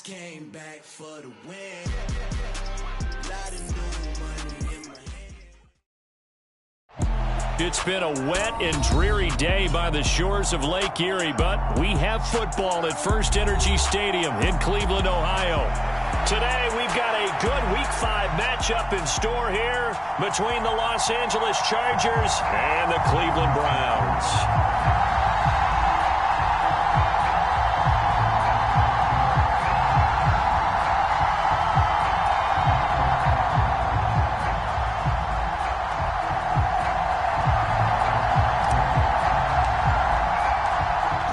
just came back for the win. Lot of new money in my hand. It's been a wet and dreary day by the shores of Lake Erie, but we have football at First Energy Stadium in Cleveland, Ohio. Today, we've got a good Week 5 matchup in store here between the Los Angeles Chargers and the Cleveland Browns.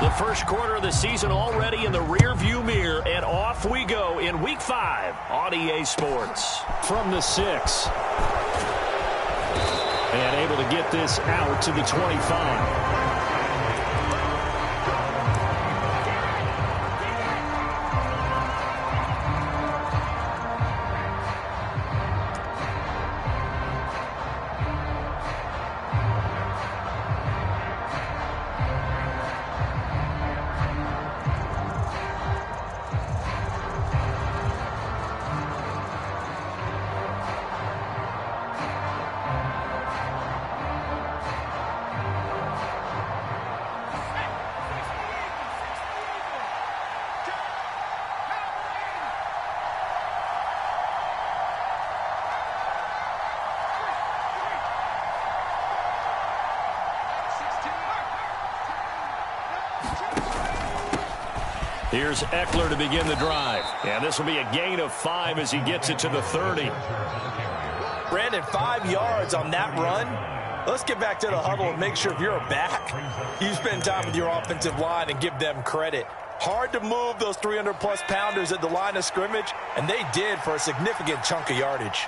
The first quarter of the season already in the rearview mirror, and off we go in Week 5 on EA Sports. From the 6. And able to get this out to the 25. Here's Eckler to begin the drive. And this will be a gain of 5 as he gets it to the 30. Brandon, 5 yards on that run. Let's get back to the huddle and make sure if you're a back, you spend time with your offensive line and give them credit. Hard to move those 300-plus pounders at the line of scrimmage, and they did for a significant chunk of yardage.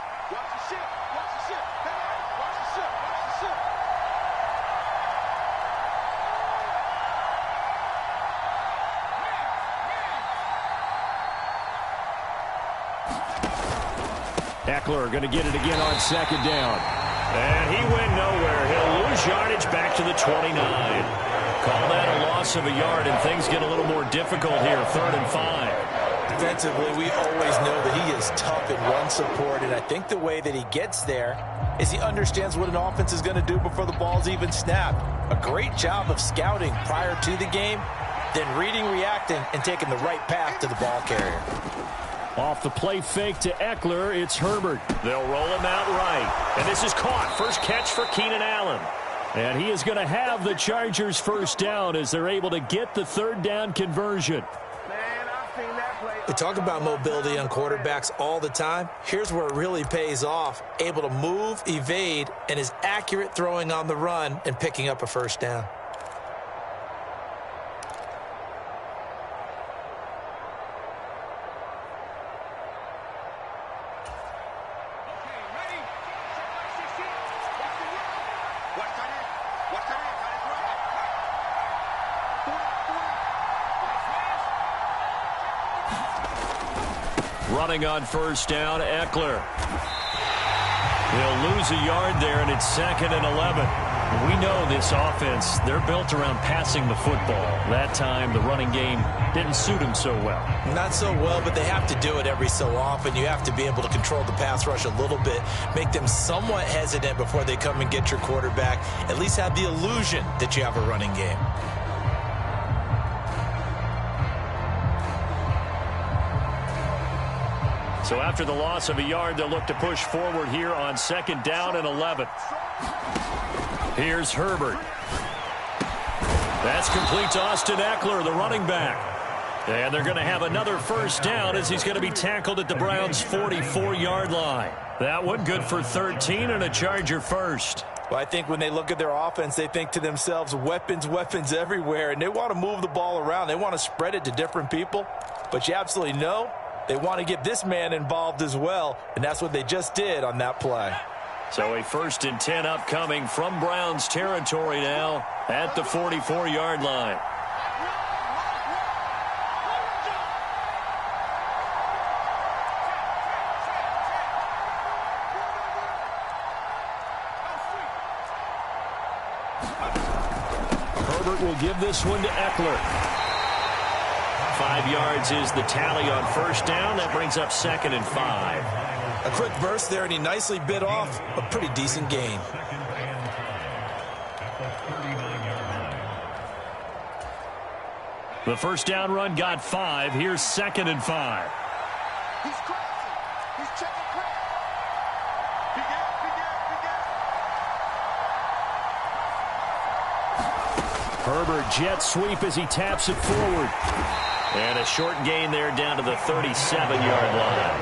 Eckler going to get it again on second down. And he went nowhere. He'll lose yardage back to the 29. Call that a loss of a yard, and things get a little more difficult here, 3rd and 5. Defensively, we always know that he is tough in run support, and I think the way that he gets there is he understands what an offense is going to do before the ball's even snapped. A great job of scouting prior to the game, then reading, reacting, and taking the right path to the ball carrier. Off the play fake to Eckler, it's Herbert. They'll roll him out right. And this is caught. First catch for Keenan Allen. And he is going to have the Chargers first down as they're able to get the 3rd down conversion. We talk about mobility on quarterbacks all the time. Here's where it really pays off. Able to move, evade, and is accurate throwing on the run and picking up a first down. Running on first down, Eckler. He'll lose a yard there, and it's 2nd and 11. We know this offense, they're built around passing the football. That time, the running game didn't suit him so well. Not so well, but they have to do it every so often. You have to be able to control the pass rush a little bit, make them somewhat hesitant before they come and get your quarterback. At least have the illusion that you have a running game. So after the loss of a yard, they'll look to push forward here on 2nd down and 11. Here's Herbert. That's complete to Austin Eckler, the running back. And they're going to have another first down as he's going to be tackled at the Browns' 44-yard line. That one good for 13 and a Charger first. Well, I think when they look at their offense, they think to themselves, weapons, weapons everywhere, and they want to move the ball around. They want to spread it to different people. But you absolutely know they want to get this man involved as well, and that's what they just did on that play. So a 1st and 10 upcoming from Browns territory now at the 44-yard line. Herbert will give this one to Eckler. 5 yards is the tally on first down. That brings up 2nd and 5. A quick burst there, and he nicely bit off a pretty decent gain. The first down run got 5. Here's 2nd and 5. He's crossing. He's checking crack. He got. Herbert jet sweep as he taps it forward. And a short gain there down to the 37-yard line.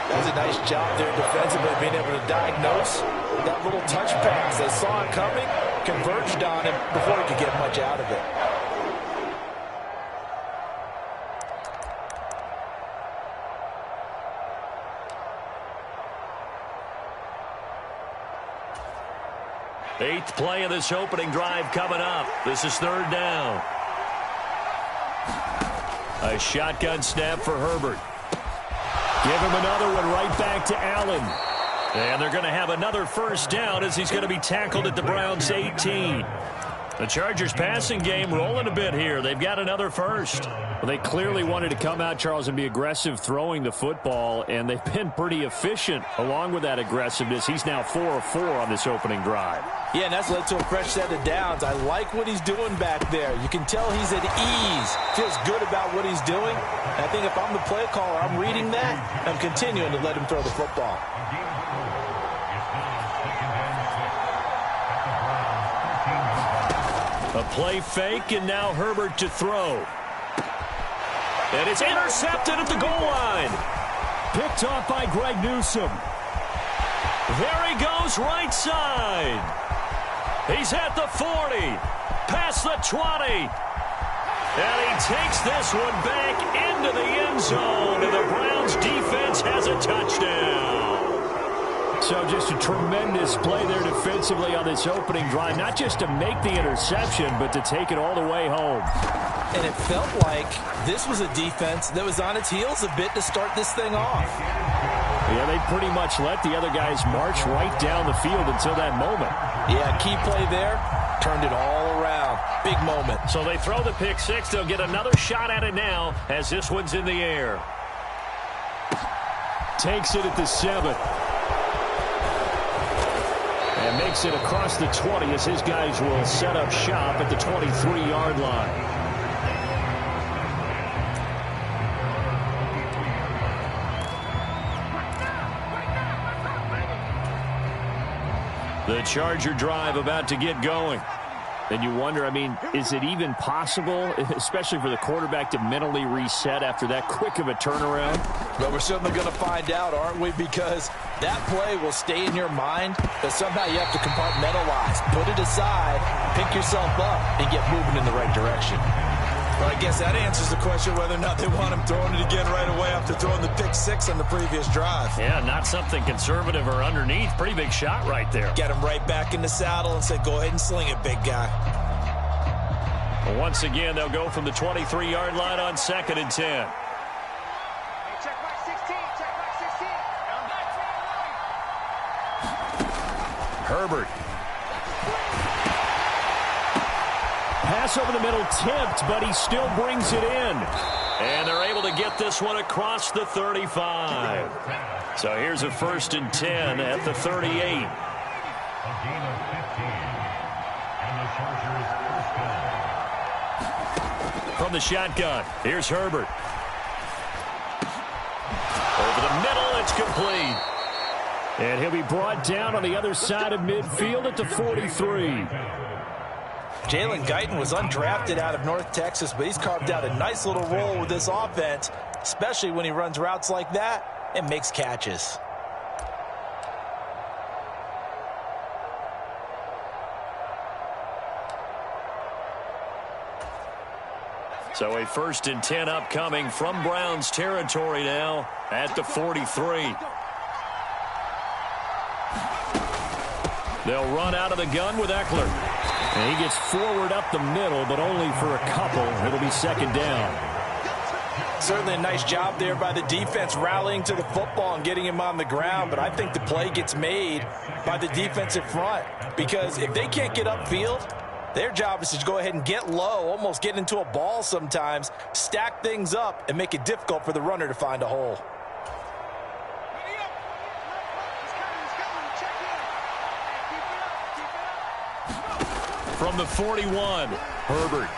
That was a nice job there defensively, being able to diagnose that little touch pass. They saw it coming, converged on him before he could get much out of it. Eighth play of this opening drive coming up. This is 3rd down. A shotgun snap for Herbert. Give him another one right back to Allen. And they're going to have another first down as he's going to be tackled at the Browns' 18. The Chargers passing game rolling a bit here. They've got another first. Well, they clearly wanted to come out, Charles, and be aggressive throwing the football, and they've been pretty efficient along with that aggressiveness. He's now 4 of 4 on this opening drive. Yeah, and that's led to a fresh set of downs. I like what he's doing back there. You can tell he's at ease, feels good about what he's doing. And I think if I'm the play caller, I'm reading that, I'm continuing to let him throw the football. A play fake, and now Herbert to throw. And it's intercepted at the goal line. Picked off by Greg Newsome. There he goes, right side. He's at the 40, past the 20. And he takes this one back into the end zone, and the Browns defense has a touchdown. So just a tremendous play there defensively on this opening drive, not just to make the interception, but to take it all the way home. And it felt like this was a defense that was on its heels a bit to start this thing off. Yeah, they pretty much let the other guys march right down the field until that moment. Yeah, key play there, turned it all around. Big moment. So they throw the pick six. They'll get another shot at it now as this one's in the air. Takes it at the 7. And makes it across the 20 as his guys will set up shop at the 23-yard line. The Charger drive about to get going. And you wonder, I mean, is it even possible, especially for the quarterback, to mentally reset after that quick of a turnaround? But we're certainly going to find out, aren't we? Because that play will stay in your mind, but somehow you have to compartmentalize. Put it aside, pick yourself up, and get moving in the right direction. Well, I guess that answers the question whether or not they want him throwing it again right away after throwing the pick six on the previous drive. Yeah, not something conservative or underneath. Pretty big shot right there. Get him right back in the saddle and say, go ahead and sling it, big guy. Well, once again, they'll go from the 23-yard line on 2nd and 10. Hey, check my 16. Check my 16. I'm back. Herbert. Pass over the middle, tipped, but he still brings it in. And they're able to get this one across the 35. So here's a 1st and 10 at the 38. From the shotgun, here's Herbert. Over the middle, it's complete. And he'll be brought down on the other side of midfield at the 43. Jalen Guyton was undrafted out of North Texas, but he's carved out a nice little role with this offense, especially when he runs routes like that and makes catches. So a 1st and 10 upcoming from Browns territory now at the 43. They'll run out of the gun with Eckler. And he gets forward up the middle, but only for a couple. It'll be 2nd down. Certainly a nice job there by the defense rallying to the football and getting him on the ground, but I think the play gets made by the defensive front because if they can't get upfield, Their job is to go ahead and get low, almost get into a ball sometimes, stack things up, and make it difficult for the runner to find a hole. From the 41, Herbert.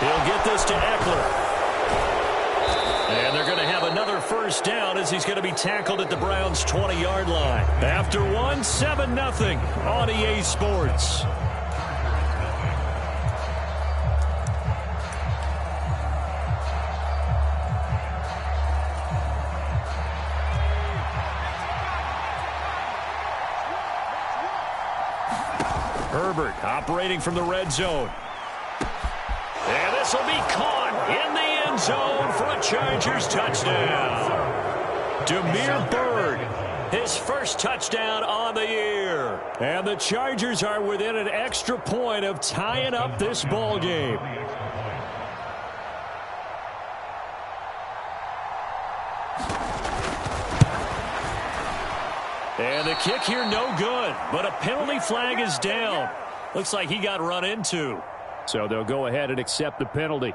He'll get this to Eckler. And they're going to have another first down as he's going to be tackled at the Browns' 20-yard line. After one, 7-0 on EA Sports. Herbert operating from the red zone. And this will be caught in the end zone for a Chargers touchdown. Damiere Byrd, his first touchdown on the year. And the Chargers are within an extra point of tying up this ball game. And the kick here no good, but a penalty flag is down. Looks like he got run into. So they'll go ahead and accept the penalty.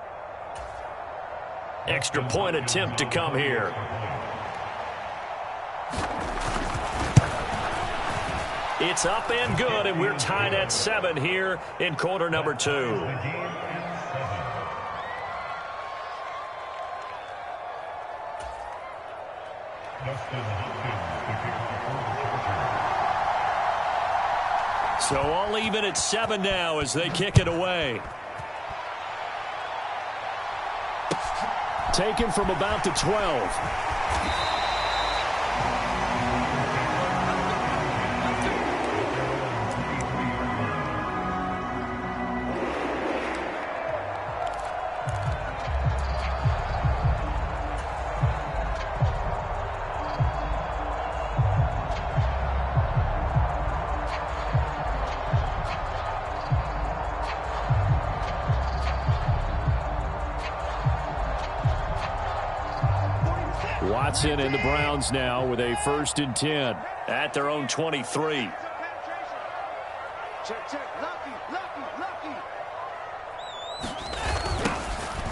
Extra point attempt to come here. It's up and good, and we're tied at 7 here in quarter number 2. So all even at 7 now as they kick it away. Taken from about the 12. Watson and the Browns now with a 1st and 10 at their own 23.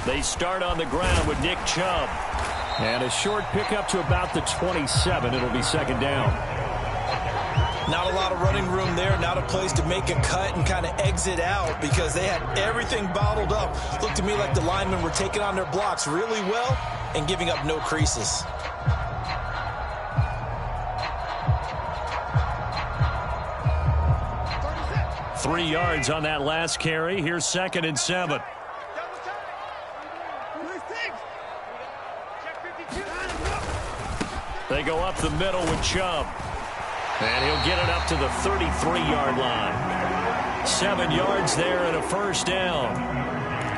They start on the ground with Nick Chubb. And a short pickup to about the 27. It'll be 2nd down. Not a lot of running room there, not a place to make a cut and kind of exit out because they had everything bottled up. Looked to me like the linemen were taking on their blocks really well and giving up no creases. Three yards on that last carry. Here's 2nd and 7. They go up the middle with Chubb. And he'll get it up to the 33-yard line. 7 yards there and a 1st down.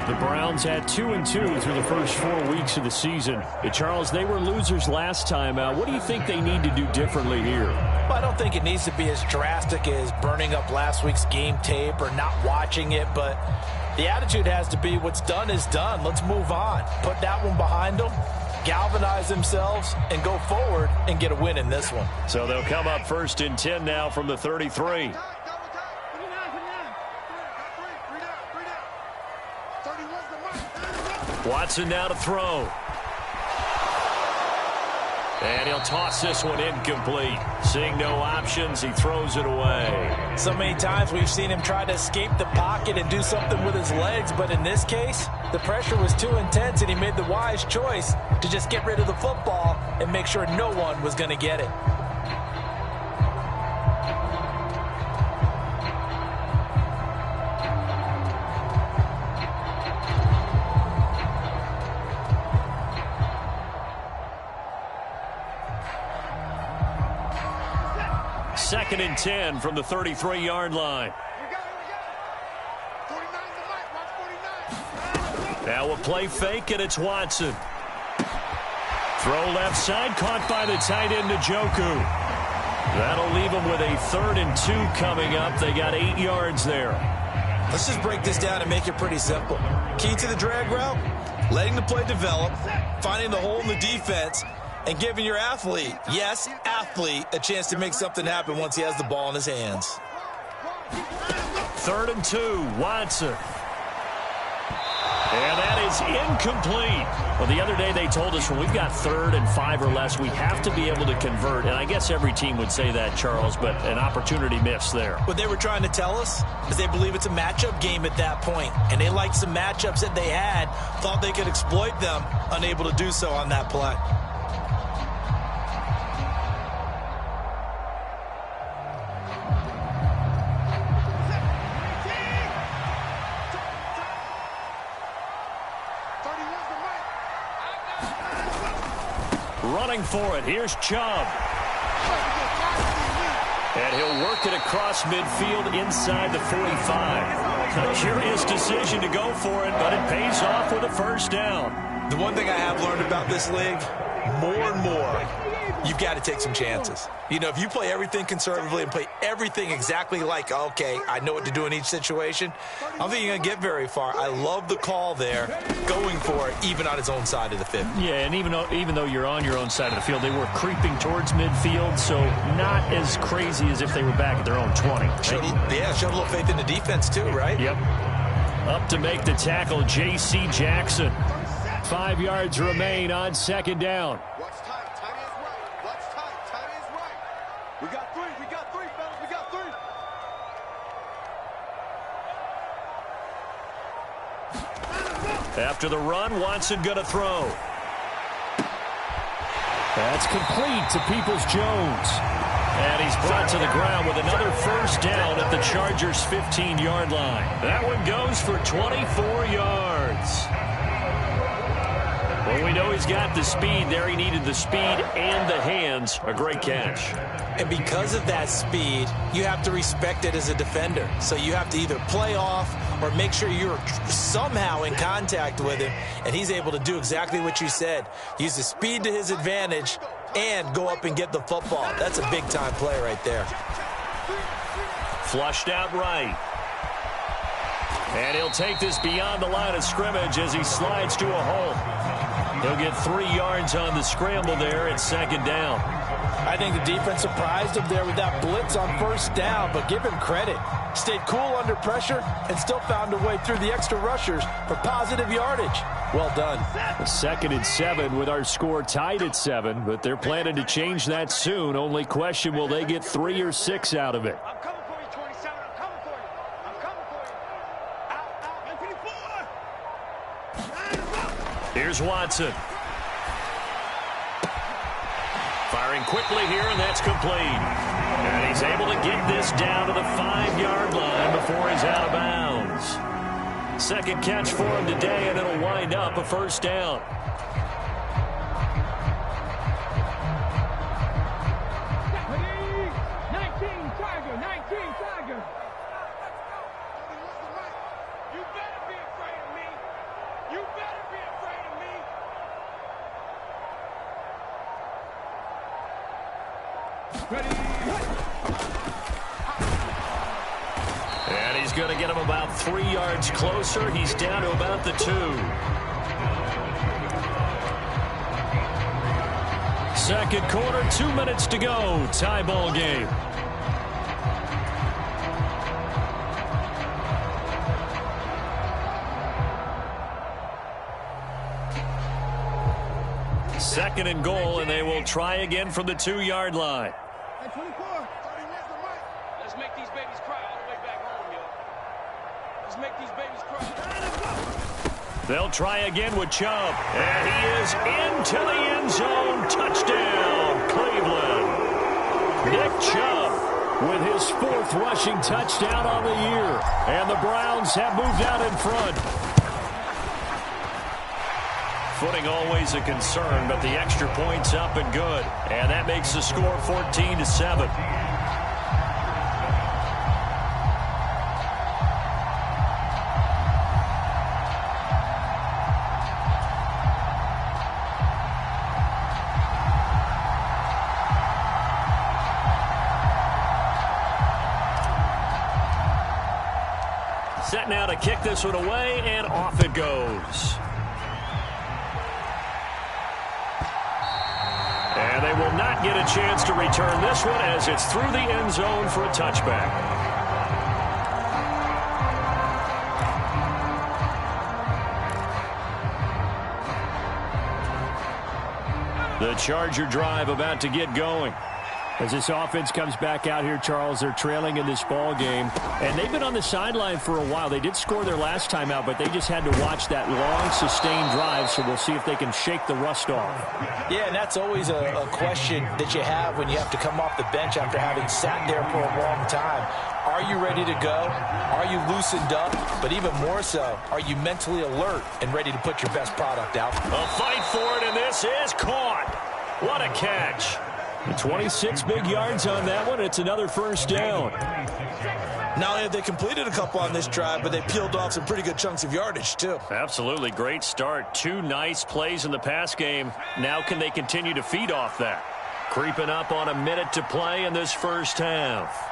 The Browns had 2-2 through the first 4 weeks of the season. Charles, they were losers last time out. What do you think they need to do differently here? Well, I don't think it needs to be as drastic as burning up last week's game tape or not watching it, but the attitude has to be what's done is done. Let's move on. Put that one behind them, galvanize themselves, and go forward and get a win in this one. So they'll come up 1st and 10 now from the 33. Watson now to throw. And he'll toss this one incomplete. Seeing no options, he throws it away. So many times we've seen him try to escape the pocket and do something with his legs, but in this case, the pressure was too intense and he made the wise choice to just get rid of the football and make sure no one was going to get it. Second and 10 from the 33-yard line. Now a play fake, and it's Watson. Throw left side, caught by the tight end, Njoku. That'll leave them with a 3rd and 2 coming up. They got 8 yards there. Let's just break this down and make it pretty simple. Key to the drag route, letting the play develop, finding the hole in the defense, and giving your athlete, yes, athlete, a chance to make something happen once he has the ball in his hands. 3rd and 2, Watson. And that is incomplete. Well, the other day they told us when we've got 3rd and 5 or less, we have to be able to convert. And I guess every team would say that, Charles, but an opportunity missed there. What they were trying to tell us is they believe it's a matchup game at that point. And they liked some matchups that they had, thought they could exploit them, unable to do so on that play. Running for it. Here's Chubb. And he'll work it across midfield inside the 45. A curious decision to go for it, but it pays off with a first down. The one thing I have learned about this league, more and more, you've got to take some chances. You know, if you play everything conservatively and play everything exactly like, okay, I know what to do in each situation, I don't think you're going to get very far. I love the call there, going for it, even on his own side of the 50. Yeah, and even though you're on your own side of the field, they were creeping towards midfield, so not as crazy as if they were back at their own 20. Showed a little faith in the defense too, right? Yep. Up to make the tackle, J.C. Jackson. 5 yards remain on 2nd down. Watch tight. Tight is right. Watch tight. Tight is right. We got three, fellas. We got three. After the run, Watson going to throw. That's complete to Peoples-Jones. And he's brought to the ground with another first down at the Chargers' 15-yard line. That one goes for 24 yards. Well, we know he's got the speed there. He needed the speed and the hands. A great catch. And because of that speed, you have to respect it as a defender. So you have to either play off or make sure you're somehow in contact with him. And he's able to do exactly what you said. Use the speed to his advantage and go up and get the football. That's a big-time play right there. Flushed out right. And he'll take this beyond the line of scrimmage as he slides to a hole. He'll get 3 yards on the scramble there at 2nd down. I think the defense surprised him there with that blitz on first down, but give him credit. Stayed cool under pressure and still found a way through the extra rushers for positive yardage. Well done. 2nd and 7 with our score tied at 7, but they're planning to change that soon. Only question, will they get 3 or 6 out of it? I'm coming for you, 27. I'm coming for you. I'm coming for you. Out. Here's Watson. Firing quickly here, and that's complete. And he's able to get this down to the 5-yard line before he's out of bounds. Second catch for him today, and it'll wind up a first down. And he's going to get him about 3 yards closer. He's down to about the 2. Second quarter, 2 minutes to go. Tie ball game. Second and goal, and they will try again from the 2-yard line. Let's make these babies cry all the way back home, yo. Let's make these babies cry. They'll try again with Chubb. And he is into the end zone. Touchdown, Cleveland. Nick Chubb with his 4th rushing touchdown on the year. And the Browns have moved out in front. Footing always a concern, but the extra point's up and good. And that makes the score 14-7. Set now to kick this one away, and off it goes. And they will not get a chance to return this one as it's through the end zone for a touchback. The Charger drive about to get going. As this offense comes back out here, Charles, they're trailing in this ball game. And they've been on the sideline for a while. They did score their last time out, but they just had to watch that long, sustained drive, so we'll see if they can shake the rust off. Yeah, and that's always a question that you have when you have to come off the bench after having sat there for a long time. Are you ready to go? Are you loosened up? But even more so, are you mentally alert and ready to put your best product out? A fight for it, and this is caught. What a catch. 26 big yards on that one. It's another first down. Not only have they completed a couple on this drive, but they peeled off some pretty good chunks of yardage, too. Absolutely great start. 2 nice plays in the pass game. Now can they continue to feed off that? Creeping up on a minute to play in this first half.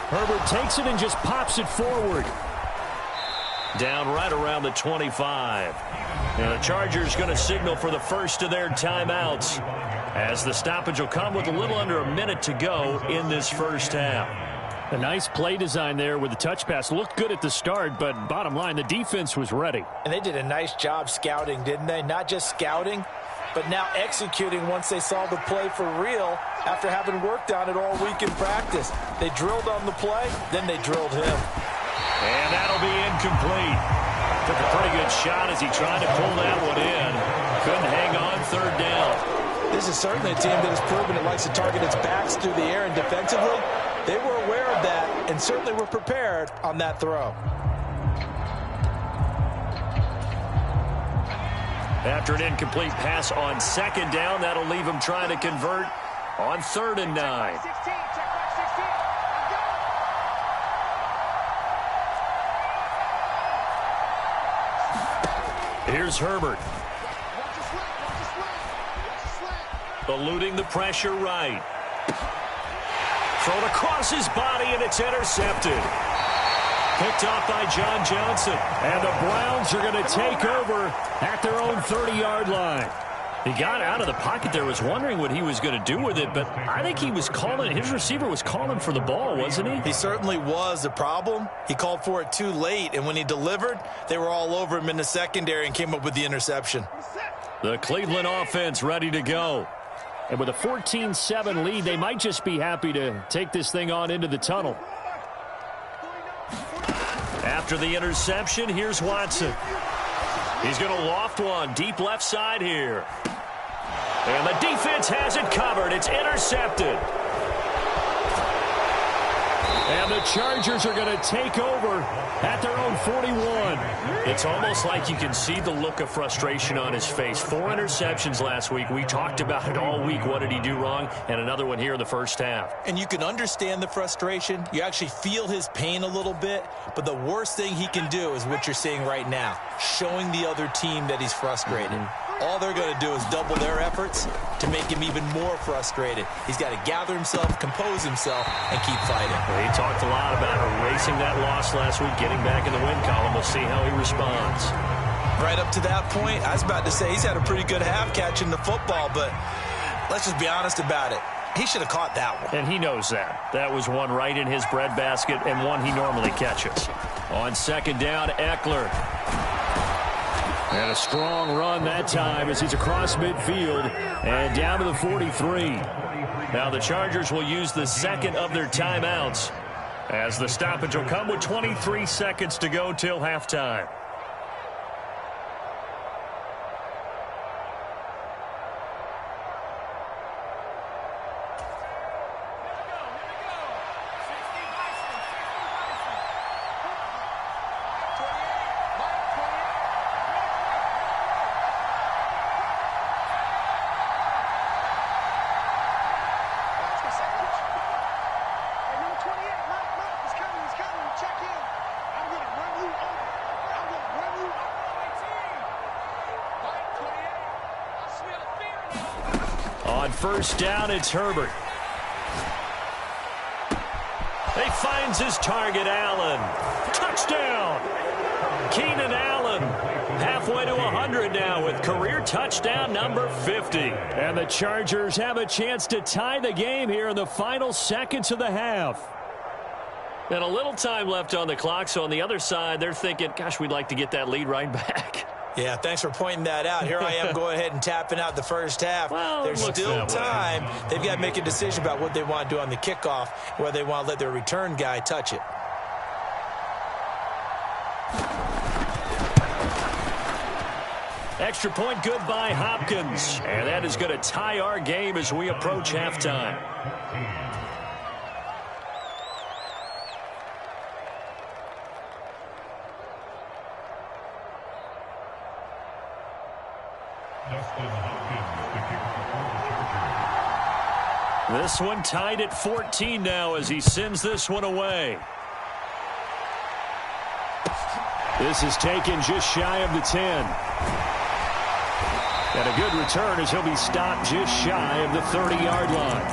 Herbert takes it and just pops it forward. Down right around the 25. Now the Chargers going to signal for the first of their timeouts, as the stoppage will come with a little under a minute to go in this first half. A nice play design there with the touch pass. Looked good at the start, but bottom line, the defense was ready. And they did a nice job scouting, didn't they? Not just scouting, but now executing once they saw the play for real after having worked on it all week in practice. They drilled on the play, then they drilled him. And that'll be incomplete. Took a pretty good shot as he tried to pull that one in. Couldn't hang on third down. This is certainly a team that has proven it likes to target its backs through the air, and defensively, they were aware of that and certainly were prepared on that throw. After an incomplete pass on second down, that'll leave him trying to convert on 3rd and 9. Here's Herbert. Eluding the pressure right. Thrown across his body, and it's intercepted. Picked off by John Johnson. And the Browns are going to take over at their own 30-yard line. He got out of the pocket there, was wondering what he was going to do with it, but I think he was calling, his receiver was calling for the ball, wasn't he? He certainly was. The problem, he called for it too late, and when he delivered, they were all over him in the secondary and came up with the interception. The Cleveland offense ready to go. And with a 14-7 lead, they might just be happy to take this thing on into the tunnel. After the interception, here's Watson. He's going to loft one deep left side here. And the defense has it covered. It's intercepted. And the Chargers are going to take over at their own 41. It's almost like you can see the look of frustration on his face. 4 interceptions last week. We talked about it all week. What did he do wrong? And another one here in the first half. And you can understand the frustration. You actually feel his pain a little bit. But the worst thing he can do is what you're seeing right now, showing the other team that he's frustrated. All they're going to do is double their efforts to make him even more frustrated. He's got to gather himself, compose himself, and keep fighting. Well, he talked a lot about erasing that loss last week, getting back in the win column. We'll see how he responds. Right up to that point, I was about to say he's had a pretty good half catching the football, but let's just be honest about it. He should have caught that one. And he knows that. That was one right in his breadbasket and one he normally catches. On second down, Eckler. And a strong run that time as he's across midfield and down to the 43. Now the Chargers will use the second of their timeouts as the stoppage will come with 23 seconds to go till halftime. On first down, it's Herbert. He finds his target, Allen. Touchdown! Keenan Allen, halfway to 100 now with career touchdown number 50. And the Chargers have a chance to tie the game here in the final seconds of the half. And a little time left on the clock, so on the other side, they're thinking, gosh, we'd like to get that lead right back. Yeah, thanks for pointing that out. Here I am going ahead and tapping out the first half. Well, there's still time. They've got to make a decision about what they want to do on the kickoff, whether they want to let their return guy touch it. Extra point good by Hopkins. And that is going to tie our game as we approach halftime. This one tied at 14 now as he sends this one away. This is taken just shy of the 10. And a good return as he'll be stopped just shy of the 30-yard line.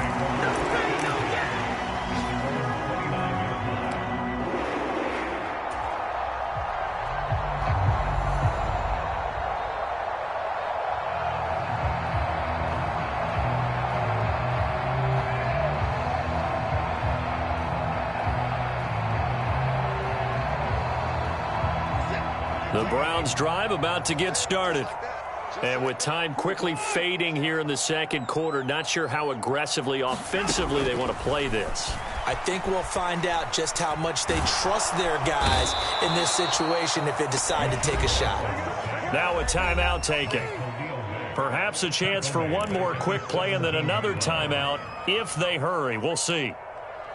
The Browns drive about to get started. And with time quickly fading here in the second quarter, not sure how aggressively, offensively they want to play this. I think we'll find out just how much they trust their guys in this situation if they decide to take a shot. Now a timeout taken. Perhaps a chance for one more quick play and then another timeout if they hurry. We'll see.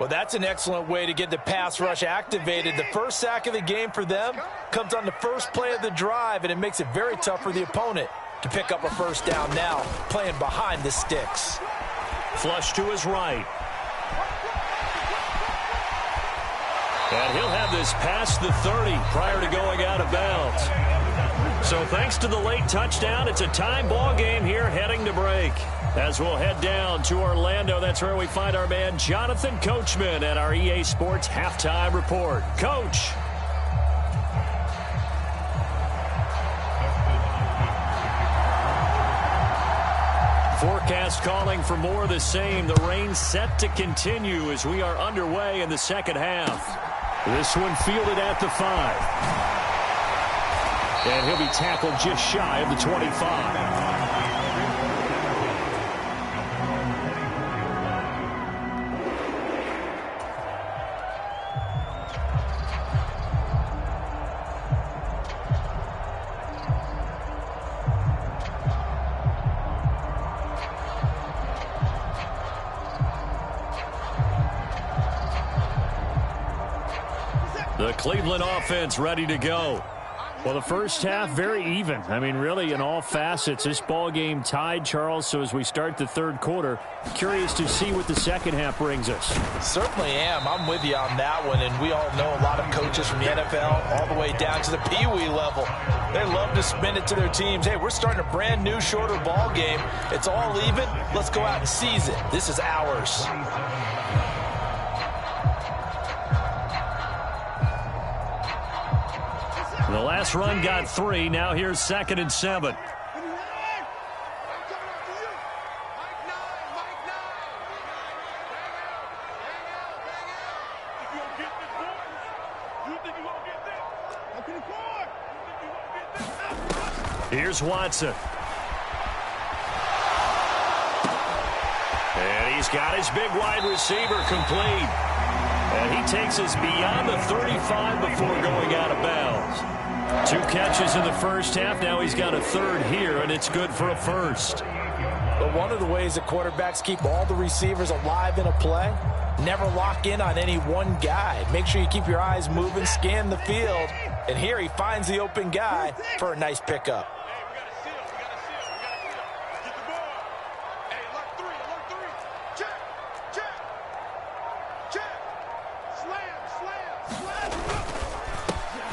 Well, that's an excellent way to get the pass rush activated. The first sack of the game for them comes on the first play of the drive, and it makes it very tough for the opponent to pick up a first down now, playing behind the sticks. Flush to his right. And he'll have this past the 30 prior to going out of bounds. So thanks to the late touchdown, it's a tie ball game here heading to break. As we'll head down to Orlando, that's where we find our man Jonathan Coachman at our EA Sports Halftime Report. Coach. Forecast calling for more of the same. The rain set to continue as we are underway in the second half. This one fielded at the 5. And he'll be tackled just shy of the 25. The Cleveland offense ready to go. Well, the first half, very even. I mean, really, in all facets, this ball game tied, Charles. So as we start the third quarter, curious to see what the second half brings us. Certainly am. I'm with you on that one. And we all know a lot of coaches from the NFL all the way down to the Pee-wee level. They love to spin it to their teams. Hey, we're starting a brand new, shorter ball game. It's all even. Let's go out and seize it. This is ours. The last run got 3. Now here's 2nd and 7. Here's Watson. And he's got his big wide receiver complete. And he takes us beyond the 35 before going out of bounds. 2 catches in the first half. Now he's got a third here, and it's good for a first. But one of the ways that quarterbacks keep all the receivers alive in a play, never lock in on any one guy. Make sure you keep your eyes moving, scan the field. And here he finds the open guy for a nice pickup.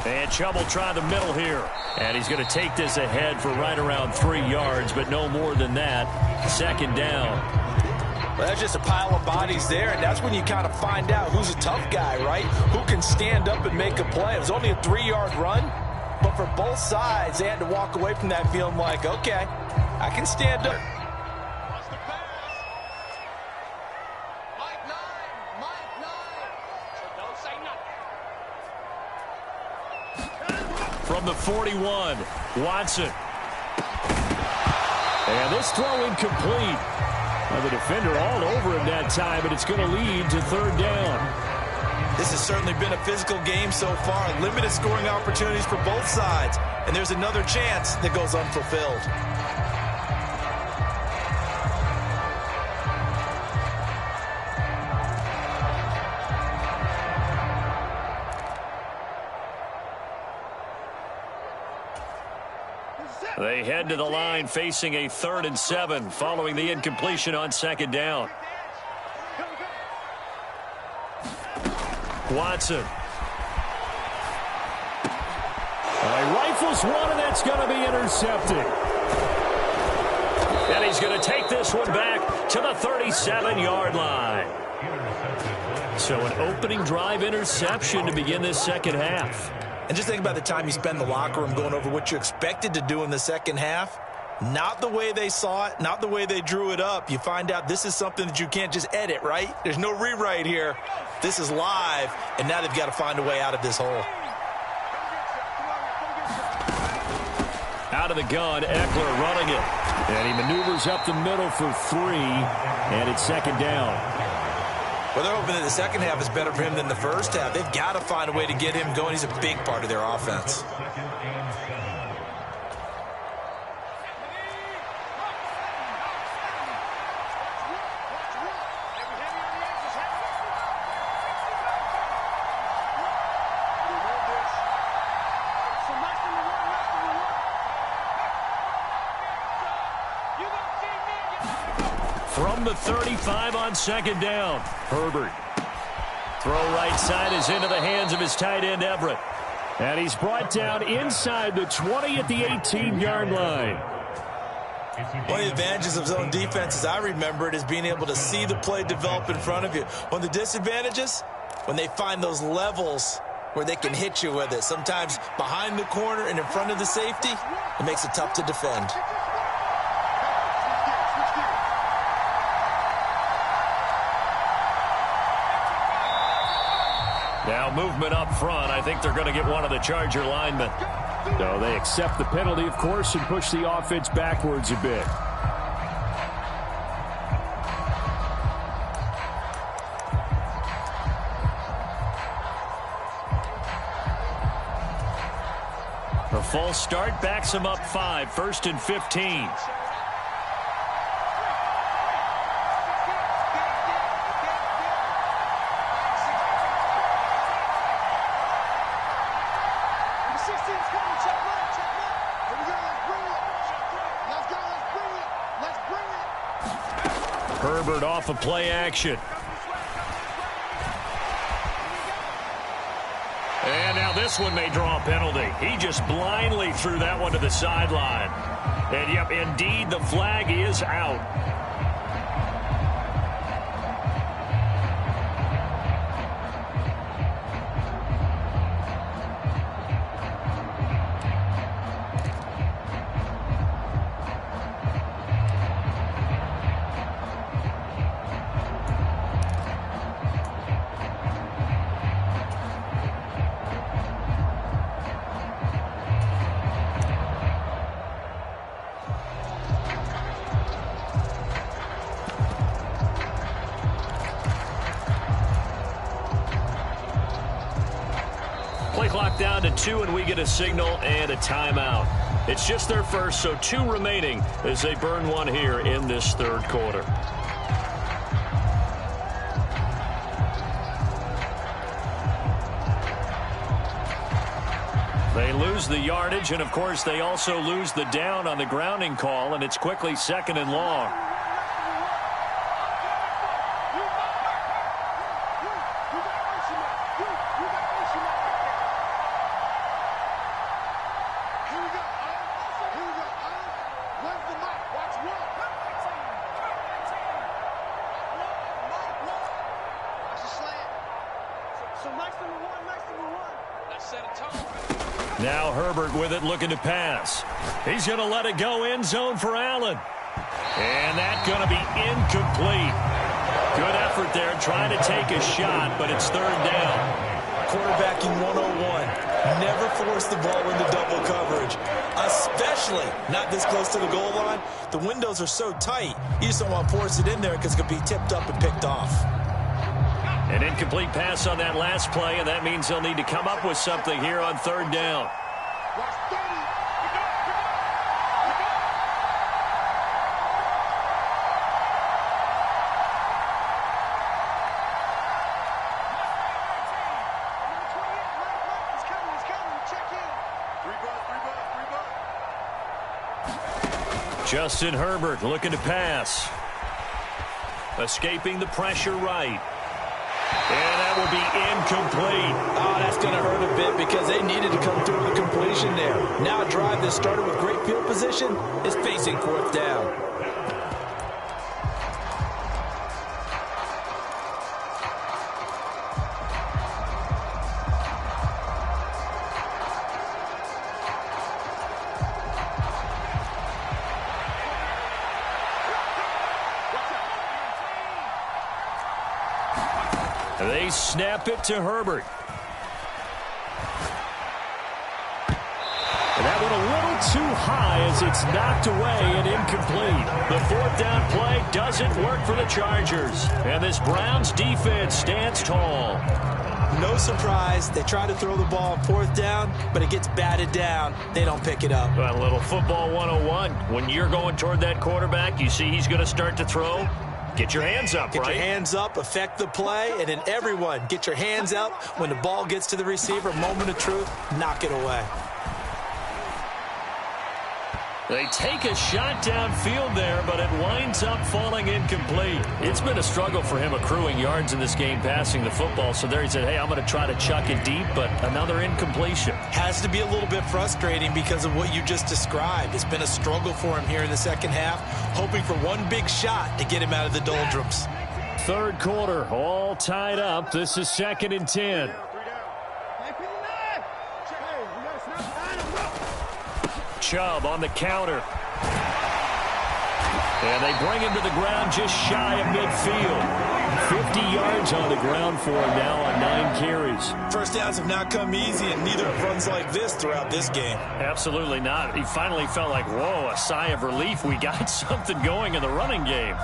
And Chubb will try the middle here. And he's going to take this ahead for right around 3 yards, but no more than that. 2nd down. Well, that's just a pile of bodies there, and that's when you kind of find out who's a tough guy, right? Who can stand up and make a play. It was only a 3-yard run, but for both sides, they had to walk away from that feeling like, okay, I can stand up. From the 41, Watson. And this throw incomplete. Now the defender all over him that time, but it's going to lead to third down. This has certainly been a physical game so far. Limited scoring opportunities for both sides. And there's another chance that goes unfulfilled. They head to the line facing a 3rd and 7 following the incompletion on 2nd down. Watson. He rifles one, and that's going to be intercepted. And he's going to take this one back to the 37-yard line. So an opening drive interception to begin this second half. And just think about the time you spend in the locker room going over what you expected to do in the second half. Not the way they saw it, not the way they drew it up. You find out this is something that you can't just edit, right? There's no rewrite here. This is live, and now they've got to find a way out of this hole. Out of the gun, Eckler running it. And he maneuvers up the middle for 3, and it's 2nd down. Well, they're hoping that the second half is better for him than the first half. They've got to find a way to get him going. He's a big part of their offense. From the 35 on 2nd down, Herbert. Throw right side is into the hands of his tight end, Everett. And he's brought down inside the 20 at the 18-yard line. One of the advantages of zone defense, as I remember it, is being able to see the play develop in front of you. One of the disadvantages, when they find those levels where they can hit you with it. Sometimes behind the corner and in front of the safety, it makes it tough to defend. Now movement up front. I think they're going to get one of the Charger linemen. So they accept the penalty, of course, and push the offense backwards a bit. A false start backs him up 5, 1st and 15. Herbert off of play action. And now this one may draw a penalty. He just blindly threw that one to the sideline. And, yep, indeed, the flag is out. Play clock down to 2, and we get a signal and a timeout. It's just their first, so 2 remaining as they burn one here in this 3rd quarter. They lose the yardage, and, of course, they also lose the down on the grounding call, and it's quickly 2nd and long. Now Herbert with it, looking to pass. He's going to let it go end zone for Allen. And that's going to be incomplete. Good effort there trying to take a shot, but it's 3rd down. quarterbacking 101. Never force the ball into double coverage, especially not this close to the goal line. The windows are so tight, you just don't want to force it in there because it could be tipped up and picked off. An incomplete pass on that last play, and that means they'll need to come up with something here on third down. Justin Herbert looking to pass. Escaping the pressure right. And that will be incomplete. Oh, that's going to hurt a bit because they needed to come through with a completion there. Now a drive that started with great field position is facing fourth down. They snap it to Herbert. And that went a little too high as it's knocked away and incomplete. The fourth down play doesn't work for the Chargers. And this Browns defense stands tall. No surprise, they try to throw the ball on fourth down, but it gets batted down. They don't pick it up. Well, a little football 101. When you're going toward that quarterback, you see he's going to start to throw. Get your hands up, right? Get your hands up, affect the play, and then everyone get your hands out. When the ball gets to the receiver, moment of truth, knock it away. They take a shot downfield there, but it winds up falling incomplete. It's been a struggle for him accruing yards in this game passing the football. So there he said, hey, I'm going to try to chuck it deep, but another incompletion. Has to be a little bit frustrating because of what you just described. It's been a struggle for him here in the second half, hoping for one big shot to get him out of the doldrums. Third quarter, all tied up. This is 2nd and 10. Chubb on the counter. And they bring him to the ground just shy of midfield. 50 yards on the ground for him now on 9 carries. First downs have not come easy, and neither have runs like this throughout this game. Absolutely not. He finally felt like, whoa, a sigh of relief. We got something going in the running game.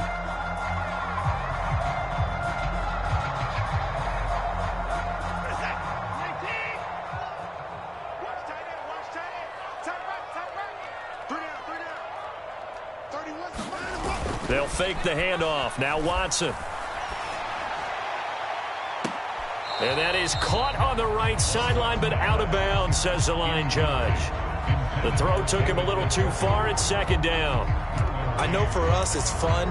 They'll fake the handoff. Now Watson. And that is caught on the right sideline, but out of bounds, says the line judge. The throw took him a little too far. It's 2nd down. I know for us it's fun,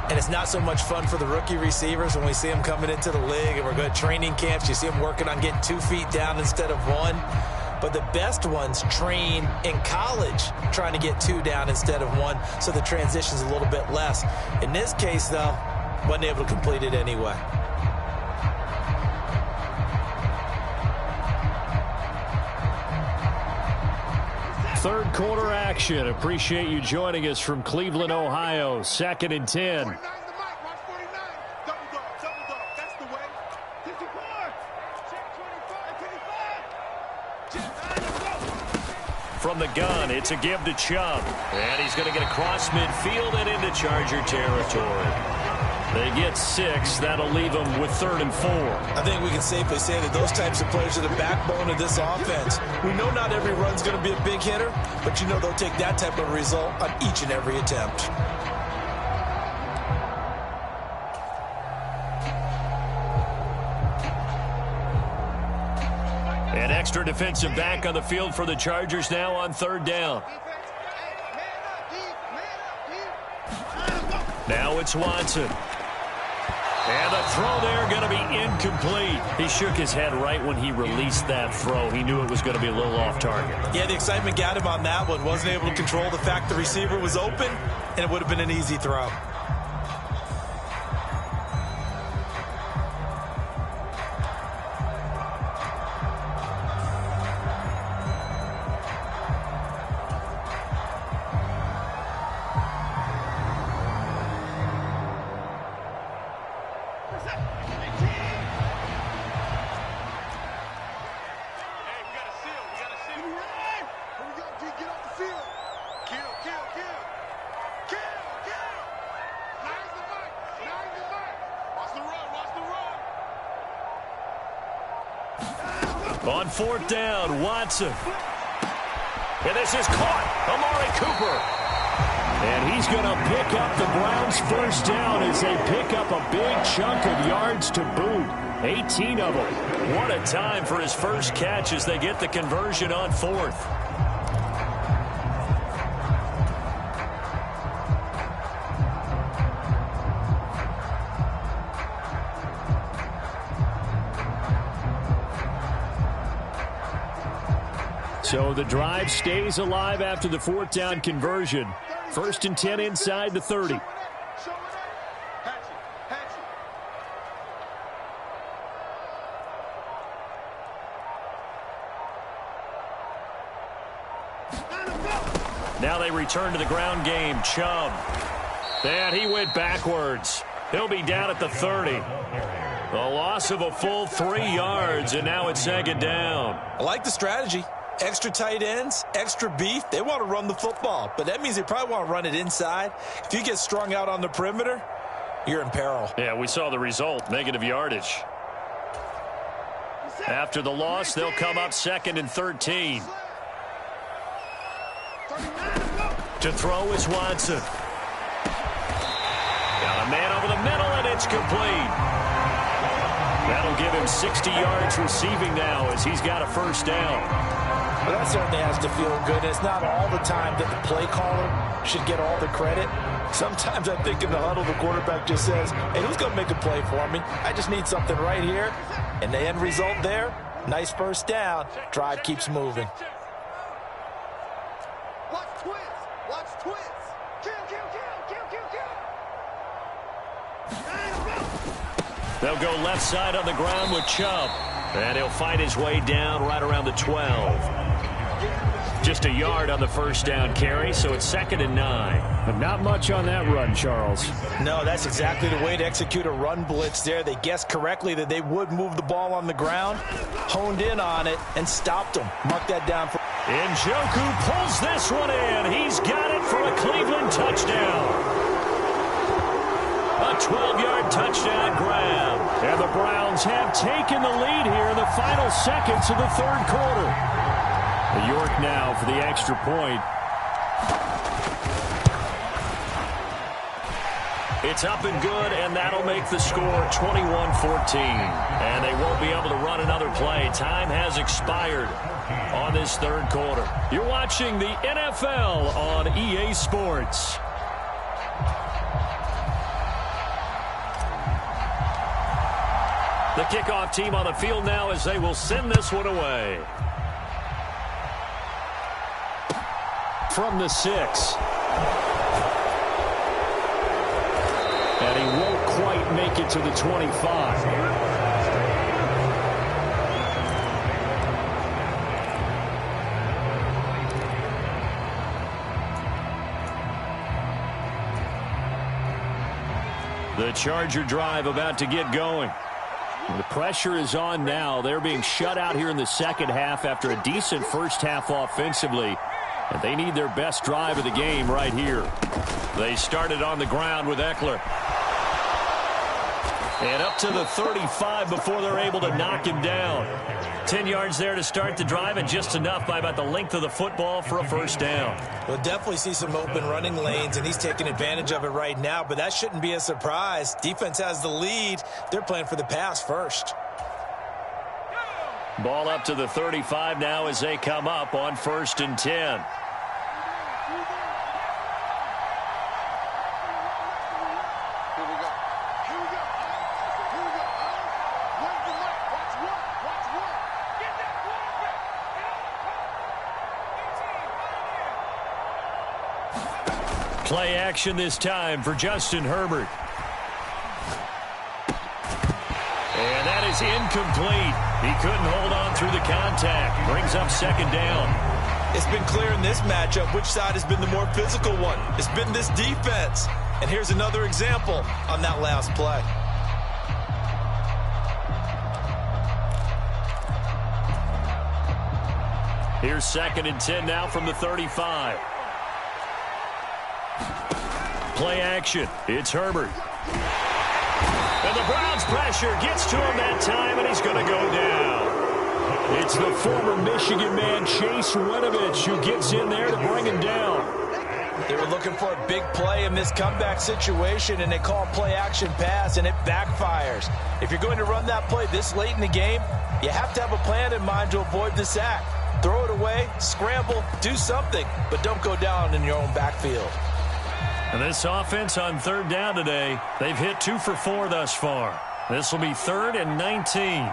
and it's not so much fun for the rookie receivers when we see them coming into the league and we're going to training camps. You see them working on getting 2 feet down instead of 1. But the best ones train in college trying to get 2 down instead of 1, so the transition's a little bit less. In this case, though, wasn't able to complete it anyway. Third quarter action. Appreciate you joining us from Cleveland, Ohio. 2nd and 10. From the gun, it's a give to Chubb. And he's going to get across midfield and into Charger territory. They get 6. That'll leave them with 3rd and 4. I think we can safely say that those types of players are the backbone of this offense. We know not every run's going to be a big hitter, but you know they'll take that type of result on each and every attempt. An extra defensive back on the field for the Chargers now on 3rd down. Now it's Watson. And the throw there going to be incomplete. He shook his head right when he released that throw. He knew it was going to be a little off target. Yeah, the excitement got him on that one. Wasn't able to control the fact the receiver was open, and it would have been an easy throw. On 4th down, Watson. And this is caught. Amari Cooper. And he's going to pick up the Browns' first down as they pick up a big chunk of yards to boot. 18 of them. What a time for his first catch as they get the conversion on 4th. So the drive stays alive after the 4th down conversion. 1st and 10 inside the 30. Now they return to the ground game. Chubb. And he went backwards. He'll be down at the 30. A loss of a full 3 yards, and now it's 2nd down. I like the strategy. Extra tight ends, extra beef. They want to run the football, but that means they probably want to run it inside. If you get strung out on the perimeter, you're in peril. Yeah, we saw the result, negative yardage. After the loss, they'll come up 2nd and 13. To throw is Watson. Got a man over the middle, and it's complete. That'll give him 60 yards receiving now as he's got a first down. Well, that certainly has to feel good. It's not all the time that the play caller should get all the credit. Sometimes I think in the huddle, the quarterback just says, hey, who's going to make a play for me? I just need something right here. And the end result there, nice first down. Drive keeps moving. Watch twins. Watch twins. Kill, kill, kill, kill, kill, kill. They'll go left side on the ground with Chubb. And he'll find his way down right around the 12. Just a yard on the first down carry, so it's 2nd and 9. But not much on that run, Charles. No, that's exactly the way to execute a run blitz there. They guessed correctly that they would move the ball on the ground, honed in on it, and stopped them. Mark that down. Njoku pulls this one in. He's got it for a Cleveland touchdown. A 12-yard touchdown grab. And the Browns have taken the lead here in the final seconds of the 3rd quarter. York now for the extra point. It's up and good, and that'll make the score 21-14. And they won't be able to run another play. Time has expired on this 3rd quarter. You're watching the NFL on EA Sports. The kickoff team on the field now as they will send this one away. From the 6. And he won't quite make it to the 25. The Charger drive about to get going. The pressure is on now. They're being shut out here in the 2nd half after a decent first half offensively. And they need their best drive of the game right here. They started on the ground with Eckler. And up to the 35 before they're able to knock him down. 10 yards there to start the drive, and just enough by about the length of the football for a first down. We'll definitely see some open running lanes, and he's taking advantage of it right now, but that shouldn't be a surprise. Defense has the lead. They're playing for the pass first. Ball up to the 35 now as they come up on 1st and 10. Play action this time for Justin Herbert. And that is incomplete. He couldn't hold on through the contact. Brings up 2nd down. It's been clear in this matchup which side has been the more physical one. It's been this defense. And here's another example on that last play. Here's 2nd and 10 now from the 35. Play action. It's Herbert. And the Browns pressure gets to him that time, and he's going to go down. It's the former Michigan man, Chase Winovich, who gets in there to bring him down. They were looking for a big play in this comeback situation, and they call play-action pass, and it backfires. If you're going to run that play this late in the game, you have to have a plan in mind to avoid the sack. Throw it away, scramble, do something, but don't go down in your own backfield. And this offense on third down today, they've hit 2 for 4 thus far. This will be 3rd and 19.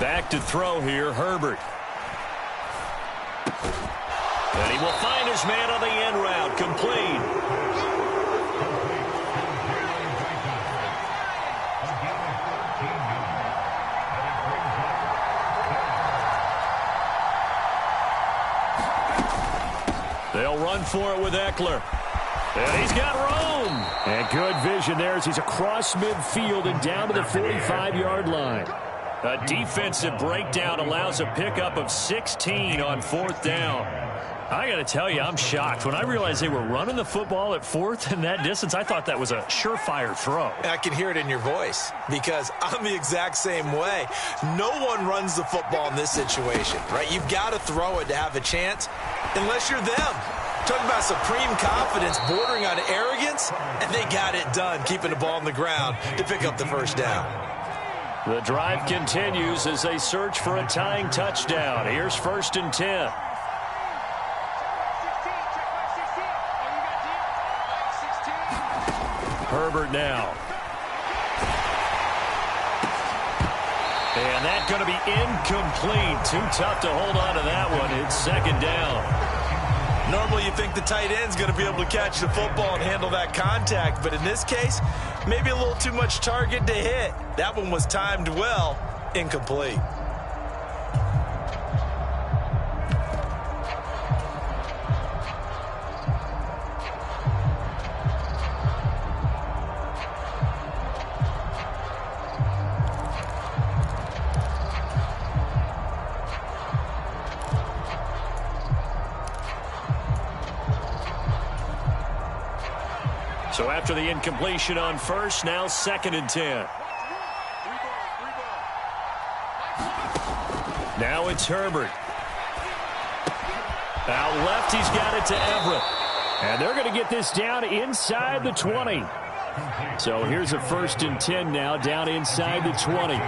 Back to throw here, Herbert. And he will find his man on the end route, complete. They'll run for it with Eckler. And he's got room. And good vision there as he's across midfield and down to the 45-yard line. A defensive breakdown allows a pickup of 16 on 4th down. I got to tell you, I'm shocked. When I realized they were running the football at 4th and that distance, I thought that was a surefire throw. I can hear it in your voice because I'm the exact same way. No one runs the football in this situation, right? You've got to throw it to have a chance unless you're them. Talking about supreme confidence bordering on arrogance, and they got it done, keeping the ball on the ground to pick up the 1st down. The drive continues as they search for a tying touchdown. Here's 1st and 10. Herbert now. And that's going to be incomplete. Too tough to hold on to that one. It's 2nd down. Normally you think the tight end's going to be able to catch the football and handle that contact, but in this case, maybe a little too much target to hit. That one was timed well, incomplete. So after the incompletion on 1st, now 2nd and 10. Now it's Herbert. Out left, he's got it to Everett. And they're going to get this down inside the 20. So here's a 1st and 10 now, down inside the 20.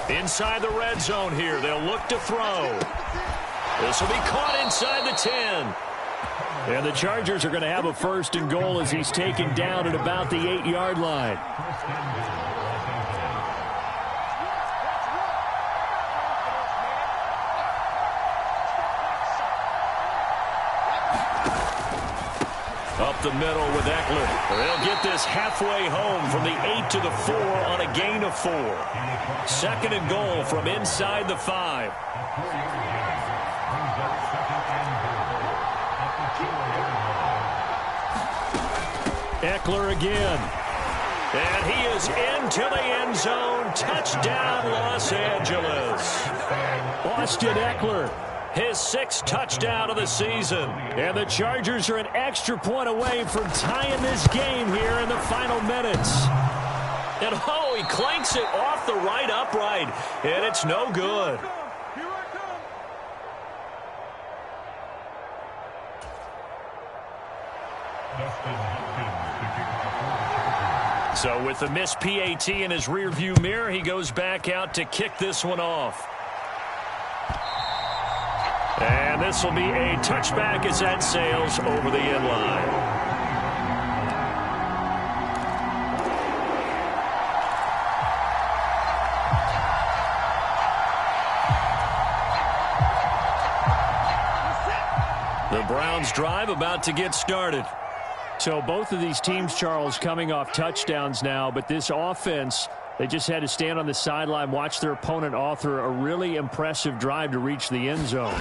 Inside the red zone here. They'll look to throw. This will be caught inside the 10. And the Chargers are going to have a 1st and goal as he's taken down at about the 8-yard line. Up the middle with Eckler. They'll get this halfway home from the 8 to the 4 on a gain of 4. 2nd and goal from inside the 5. Eckler again. And he is into the end zone. Touchdown, Los Angeles. Austin Eckler. His 6th touchdown of the season. And the Chargers are an extra point away from tying this game here in the final minutes. And he clanks it off the right upright. And it's no good. So with the missed PAT in his rearview mirror, he goes back out to kick this one off. And this will be a touchback as that sails over the end line. The Browns drive about to get started. So both of these teams, Charles, coming off touchdowns now, but this offense, they just had to stand on the sideline, watch their opponent author a really impressive drive to reach the end zone.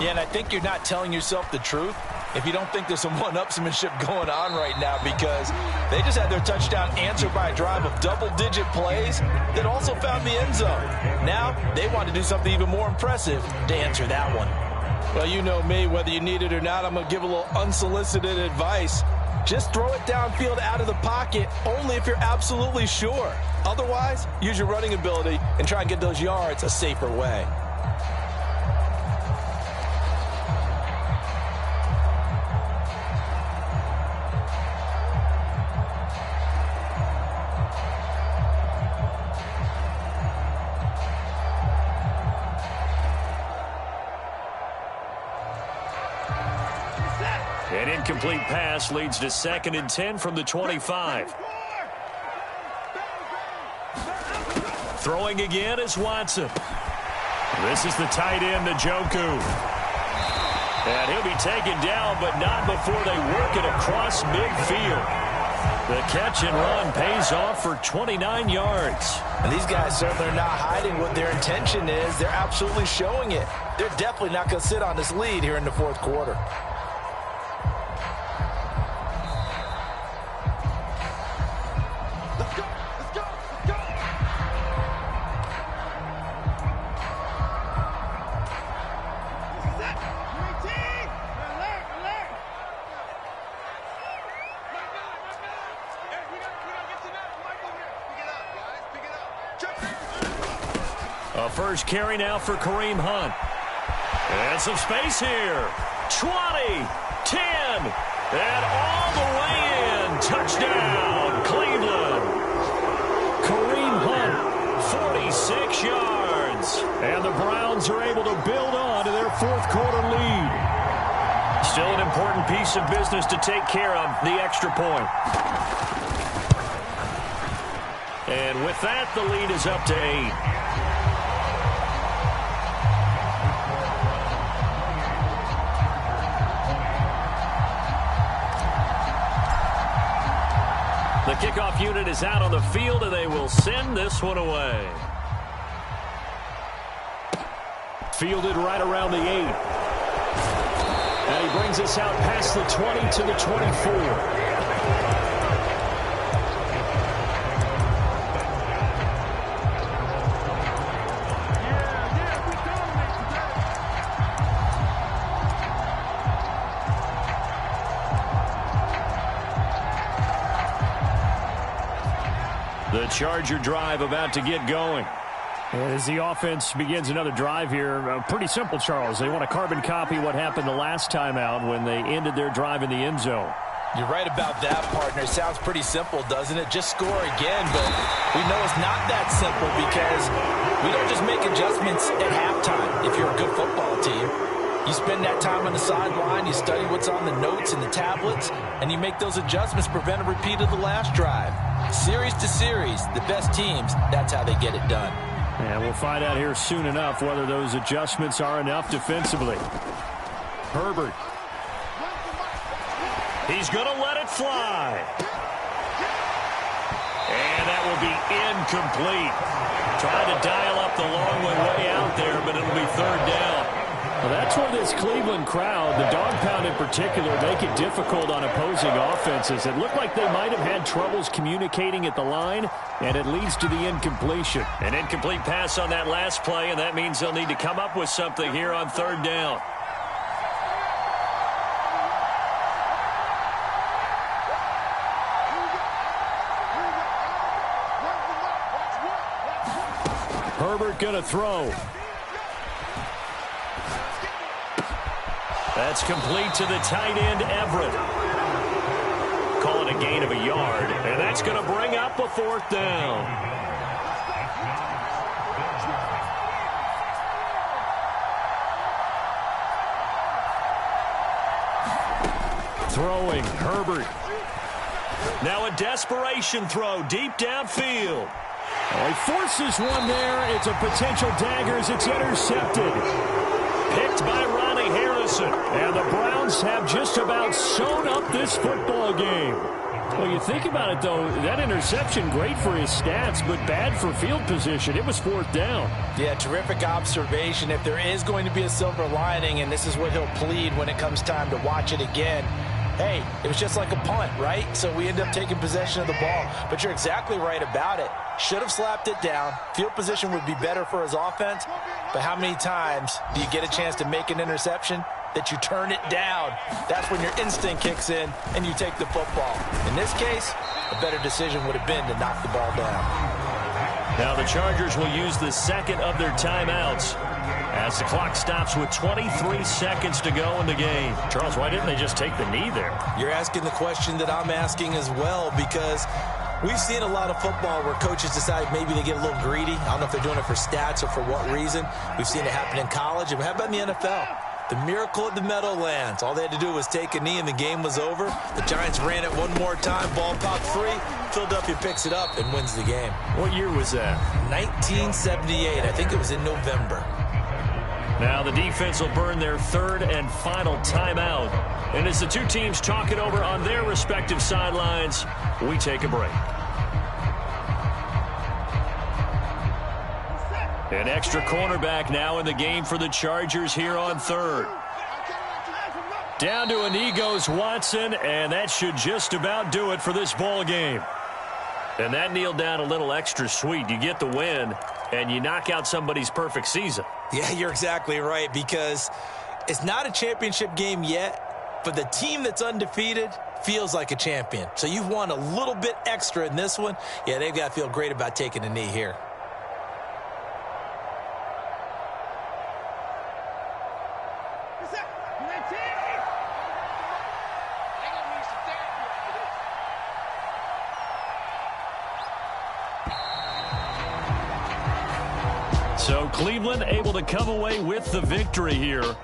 Yeah, and I think you're not telling yourself the truth if you don't think there's some one-upsmanship going on right now, because they just had their touchdown answered by a drive of double-digit plays that also found the end zone. Now they want to do something even more impressive to answer that one. Well, you know me, whether you need it or not, I'm going to give a little unsolicited advice. Just throw it downfield out of the pocket only if you're absolutely sure. Otherwise, use your running ability and try and get those yards a safer way. An incomplete pass leads to 2nd and 10 from the 25. Throwing again is Watson. This is the tight end, Njoku. And he'll be taken down, but not before they work it across midfield. The catch and run pays off for 29 yards. And these guys certainly are not hiding what their intention is. They're absolutely showing it. They're definitely not going to sit on this lead here in the fourth quarter. A first carry now for Kareem Hunt. And some space here. 20, 10, and all the way in. Touchdown, Cleveland. Kareem Hunt, 46 yards. And the Browns are able to build on to their fourth quarter lead. Still an important piece of business to take care of, the extra point. And with that, the lead is up to 8. The kickoff unit is out on the field, and they will send this one away. Fielded right around the 8. And he brings us out past the 20 to the 24. The Charger drive about to get going. As the offense begins another drive here, pretty simple, Charles. They want to carbon copy what happened the last time out when they ended their drive in the end zone. You're right about that, partner. Sounds pretty simple, doesn't it? Just score again, but we know it's not that simple because we don't just make adjustments at halftime if you're a good football team. You spend that time on the sideline, you study what's on the notes and the tablets, and you make those adjustments to prevent a repeat of the last drive. Series to series, the best teams, that's how they get it done. And we'll find out here soon enough whether those adjustments are enough defensively. Herbert. He's going to let it fly. And that will be incomplete. Trying to dial up the long way out there, but it'll be third down. Well, that's where this Cleveland crowd, the dog pound in particular, make it difficult on opposing offenses. It looked like they might have had troubles communicating at the line, and it leads to the incompletion. An incomplete pass on that last play, and that means they'll need to come up with something here on third down. Herbert going to throw. That's complete to the tight end, Everett. Call it a gain of a yard, and that's going to bring up a fourth down. Throwing, Herbert. Now a desperation throw deep downfield. Oh, he forces one there. It's a potential dagger as it's intercepted. Picked by Ronnie Harris Wilson. And the Browns have just about sewn up this football game. Well, you think about it, though, that interception, great for his stats, but bad for field position. It was 4th down. Yeah, terrific observation. If there is going to be a silver lining, and this is what he'll plead when it comes time to watch it again, hey, it was just like a punt, right? So we end up taking possession of the ball. But you're exactly right about it. Should have slapped it down. Field position would be better for his offense. But how many times do you get a chance to make an interception that you turn it down? That's when your instinct kicks in and you take the football. In this case, a better decision would have been to knock the ball down. Now the Chargers will use the second of their timeouts as the clock stops with 23 seconds to go in the game. Charles, why didn't they just take the knee there? You're asking the question that I'm asking as well, because we've seen a lot of football where coaches decide maybe they get a little greedy. I don't know if they're doing it for stats or for what reason. We've seen it happen in college. And how about in the NFL? The miracle at the Meadowlands. All they had to do was take a knee and the game was over. The Giants ran it one more time. Ball popped free. Philadelphia picks it up and wins the game. What year was that? 1978. I think it was in November. Now the defense will burn their third and final timeout. And as the two teams talk it over on their respective sidelines, we take a break. An extra cornerback now in the game for the Chargers here on third. Down to a knee goes Watson, and that should just about do it for this ball game. And that kneeled down a little extra sweet. You get the win, and you knock out somebody's perfect season. Yeah, you're exactly right, because it's not a championship game yet, but the team that's undefeated feels like a champion. So you've won a little bit extra in this one. Yeah, they've got to feel great about taking a knee here. So Cleveland able to come away with the victory here.